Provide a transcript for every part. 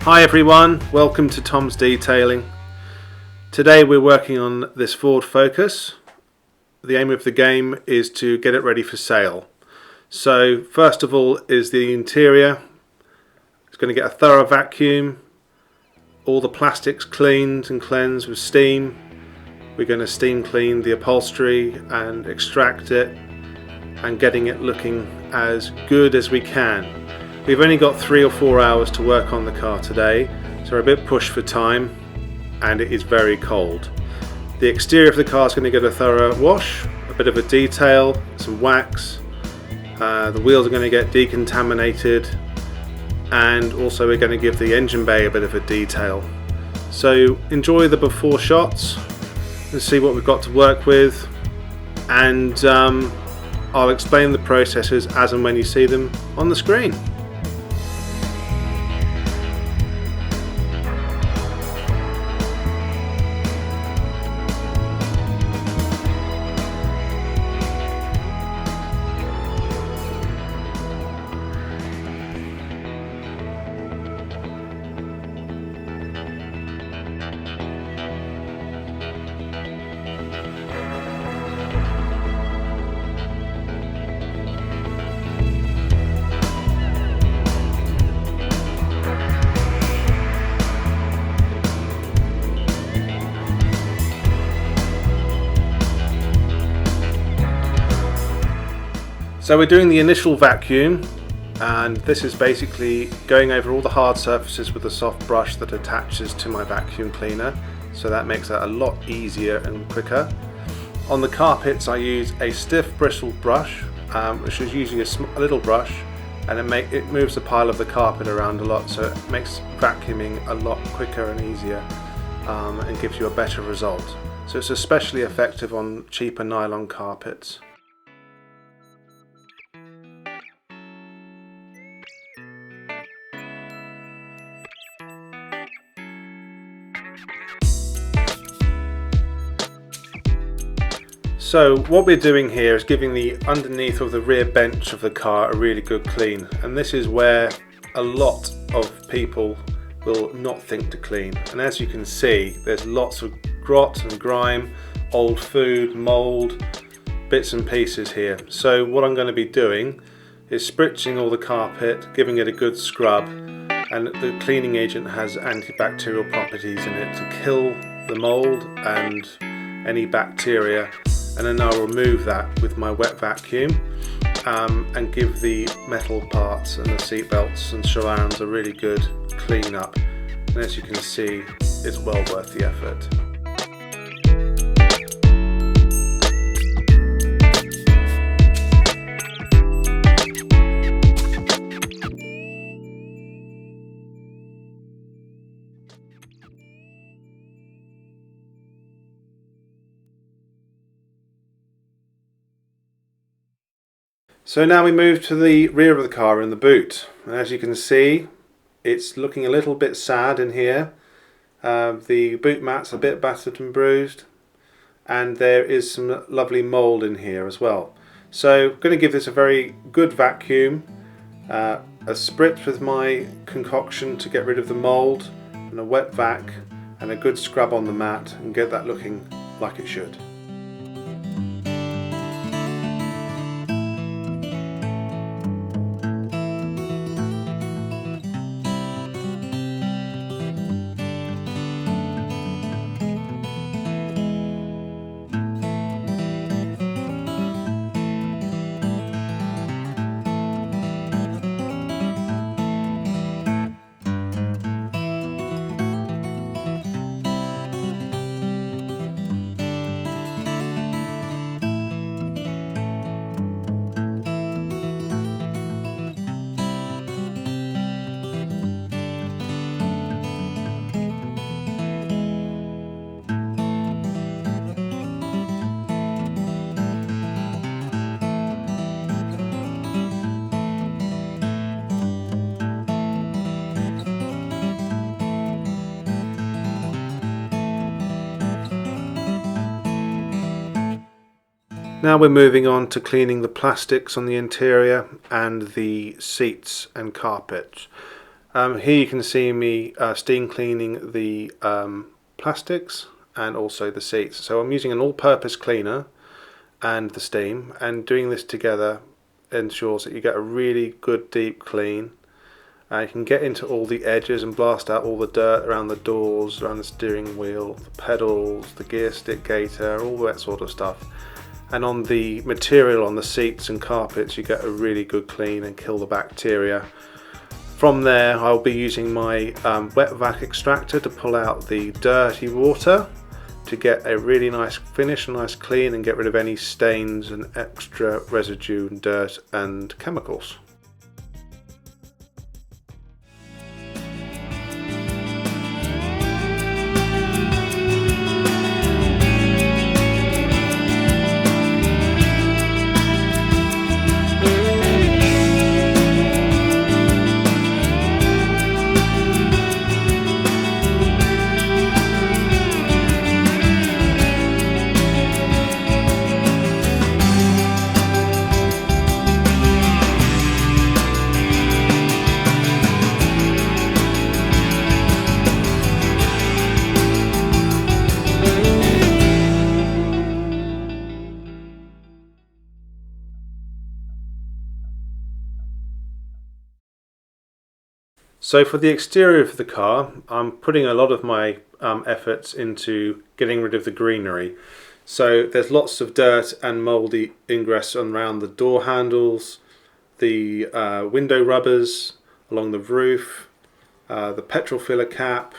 Hi everyone, welcome to Tom's Detailing. Today we're working on this Ford Focus. The aim of the game is to get it ready for sale. So first of all is the interior. It's going to get a thorough vacuum, all the plastics cleaned and cleansed with steam. We're going to steam clean the upholstery and extract it and getting it looking as good as we can. We've only got 3 or 4 hours to work on the car today, so we're a bit pushed for time and it is very cold. The exterior of the car is going to get a thorough wash, a bit of a detail, some wax. The wheels are going to get decontaminated, and also we're going to give the engine bay a bit of a detail. So enjoy the before shots and see what we've got to work with, and I'll explain the processes as and when you see them on the screen. So we're doing the initial vacuum, and this is basically going over all the hard surfaces with a soft brush that attaches to my vacuum cleaner, so that makes that a lot easier and quicker. On the carpets I use a stiff bristled brush, which is usually a little brush, and it moves the pile of the carpet around a lot, so it makes vacuuming a lot quicker and easier, and gives you a better result. So it's especially effective on cheaper nylon carpets. So what we're doing here is giving the underneath of the rear bench of the car a really good clean, and this is where a lot of people will not think to clean. And as you can see, there's lots of grot and grime, old food, mould, bits and pieces here. So what I'm going to be doing is spritzing all the carpet, giving it a good scrub, and the cleaning agent has antibacterial properties in it to kill the mould and any bacteria. And then I'll remove that with my wet vacuum, and give the metal parts and the seat belts and surrounds a really good clean up. And as you can see, it's well worth the effort. So now we move to the rear of the car in the boot, and as you can see, it's looking a little bit sad in here. The boot mat's a bit battered and bruised, and there is some lovely mould in here as well. So I'm going to give this a very good vacuum, a spritz with my concoction to get rid of the mould, and a wet vac and a good scrub on the mat, and get that looking like it should. Now we're moving on to cleaning the plastics on the interior and the seats and carpet. Here you can see me steam cleaning the plastics and also the seats. So I'm using an all-purpose cleaner and the steam, and doing this together ensures that you get a really good deep clean. You can get into all the edges and blast out all the dirt around the doors, around the steering wheel, the pedals, the gear stick gaiter, all that sort of stuff. And on the material on the seats and carpets, you get a really good clean and kill the bacteria. From there, I'll be using my wet vac extractor to pull out the dirty water to get a really nice finish, a nice clean, and get rid of any stains and extra residue and dirt and chemicals. So for the exterior of the car, I'm putting a lot of my efforts into getting rid of the greenery. So there's lots of dirt and mouldy ingress around the door handles, the window rubbers along the roof, the petrol filler cap,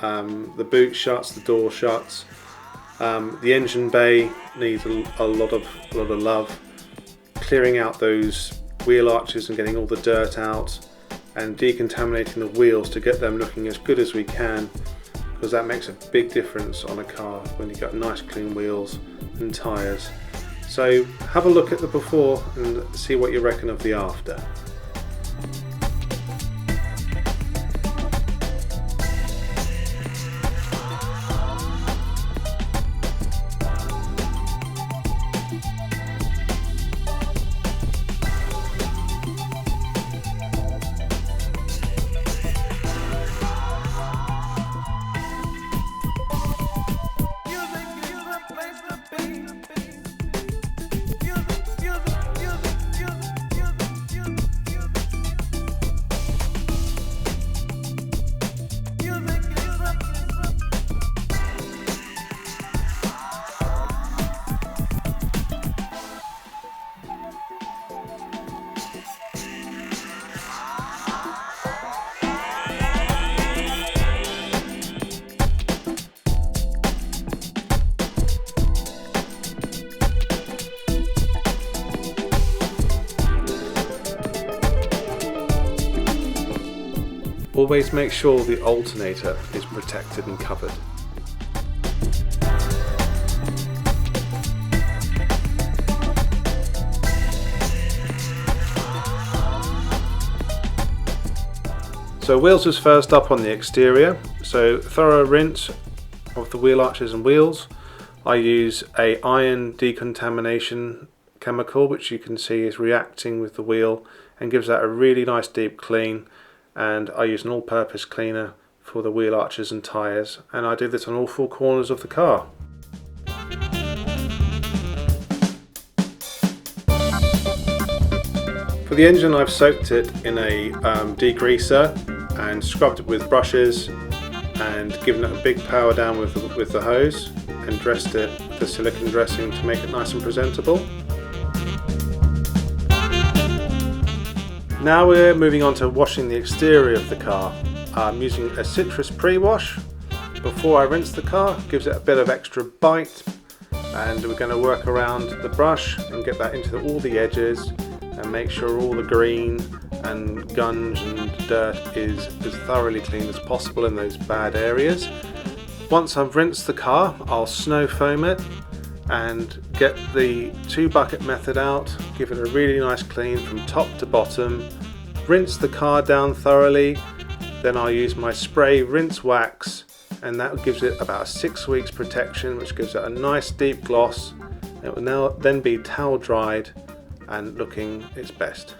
the boot shuts, the door shuts. The engine bay needs a lot of love. Clearing out those wheel arches and getting all the dirt out, and decontaminating the wheels to get them looking as good as we can, because that makes a big difference on a car when you got nice clean wheels and tyres. So have a look at the before and see what you reckon of the after. Always make sure the alternator is protected and covered. So wheels is first up on the exterior. So thorough rinse of the wheel arches and wheels. I use a iron decontamination chemical, which you can see is reacting with the wheel and gives that a really nice deep clean. And I use an all-purpose cleaner for the wheel arches and tyres, and I do this on all four corners of the car. For the engine, I've soaked it in a degreaser and scrubbed it with brushes and given it a big power down with the hose and dressed it with the silicone dressing to make it nice and presentable. Now we're moving on to washing the exterior of the car. I'm using a citrus pre-wash before I rinse the car. Gives it a bit of extra bite, and we're going to work around the brush and get that into all the edges and make sure all the green and gunge and dirt is as thoroughly clean as possible in those bad areas. Once I've rinsed the car, I'll snow foam it and get the 2-bucket method out, give it a really nice clean from top to bottom, rinse the car down thoroughly, then I'll use my spray rinse wax, and that gives it about 6 weeks protection, which gives it a nice deep gloss. It will now then be towel dried and looking its best.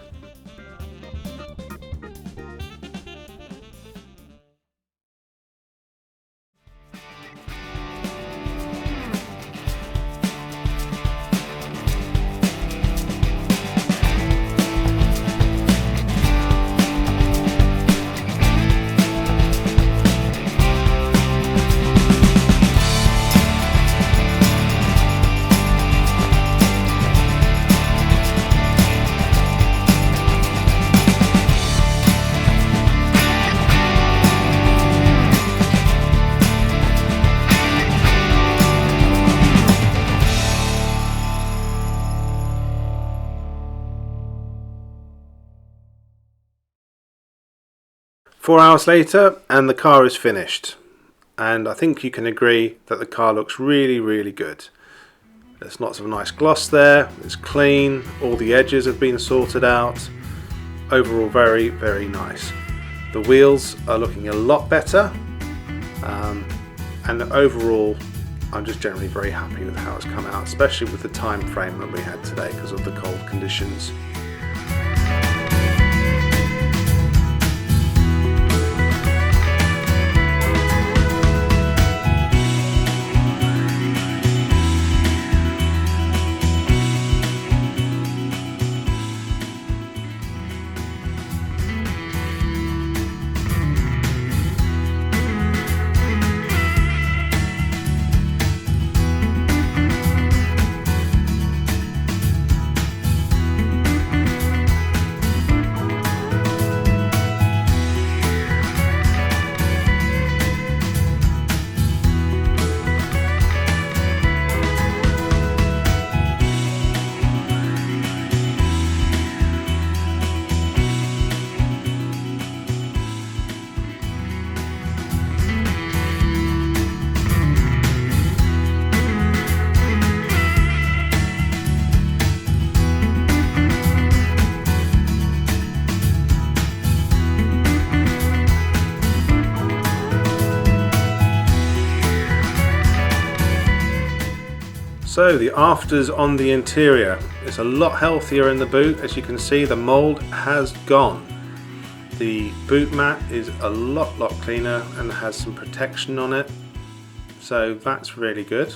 4 hours later and the car is finished, and I think you can agree that the car looks really good. There's lots of nice gloss there, it's clean, all the edges have been sorted out. Overall very nice. The wheels are looking a lot better, and overall I'm just generally very happy with how it's come out, especially with the time frame that we had today because of the cold conditions. So the afters on the interior, it's a lot healthier in the boot. As you can see, the mould has gone. The boot mat is a lot cleaner and has some protection on it, so that's really good.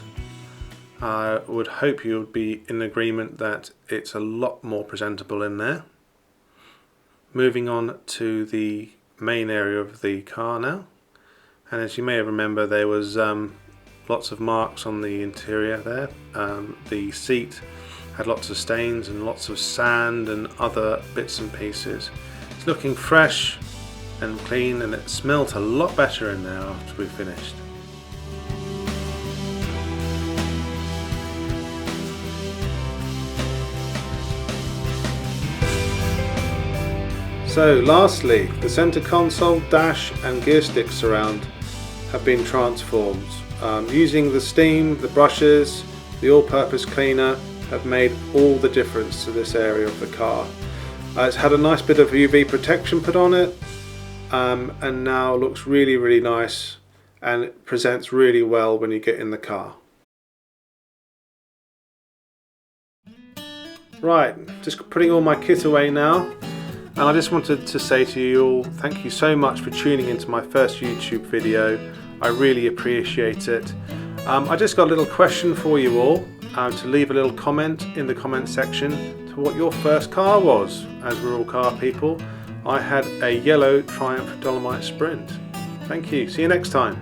I would hope you would be in agreement that it's a lot more presentable in there. Moving on to the main area of the car now, and as you may remember, there was lots of marks on the interior there. The seat had lots of stains and lots of sand and other bits and pieces. It's looking fresh and clean, and it smelt a lot better in there after we finished. So lastly, the centre console, dash and gear stick surround have been transformed. Using the steam, the brushes, the all-purpose cleaner have made all the difference to this area of the car. It's had a nice bit of UV protection put on it, and now looks really nice and presents really well when you get in the car. Right, just putting all my kit away now, and I just wanted to say to you all, thank you so much for tuning into my first YouTube video. I really appreciate it. I just got a little question for you all, to leave a little comment in the comment section to what your first car was. As we're all car people, I had a yellow Triumph Dolomite Sprint. Thank you, see you next time.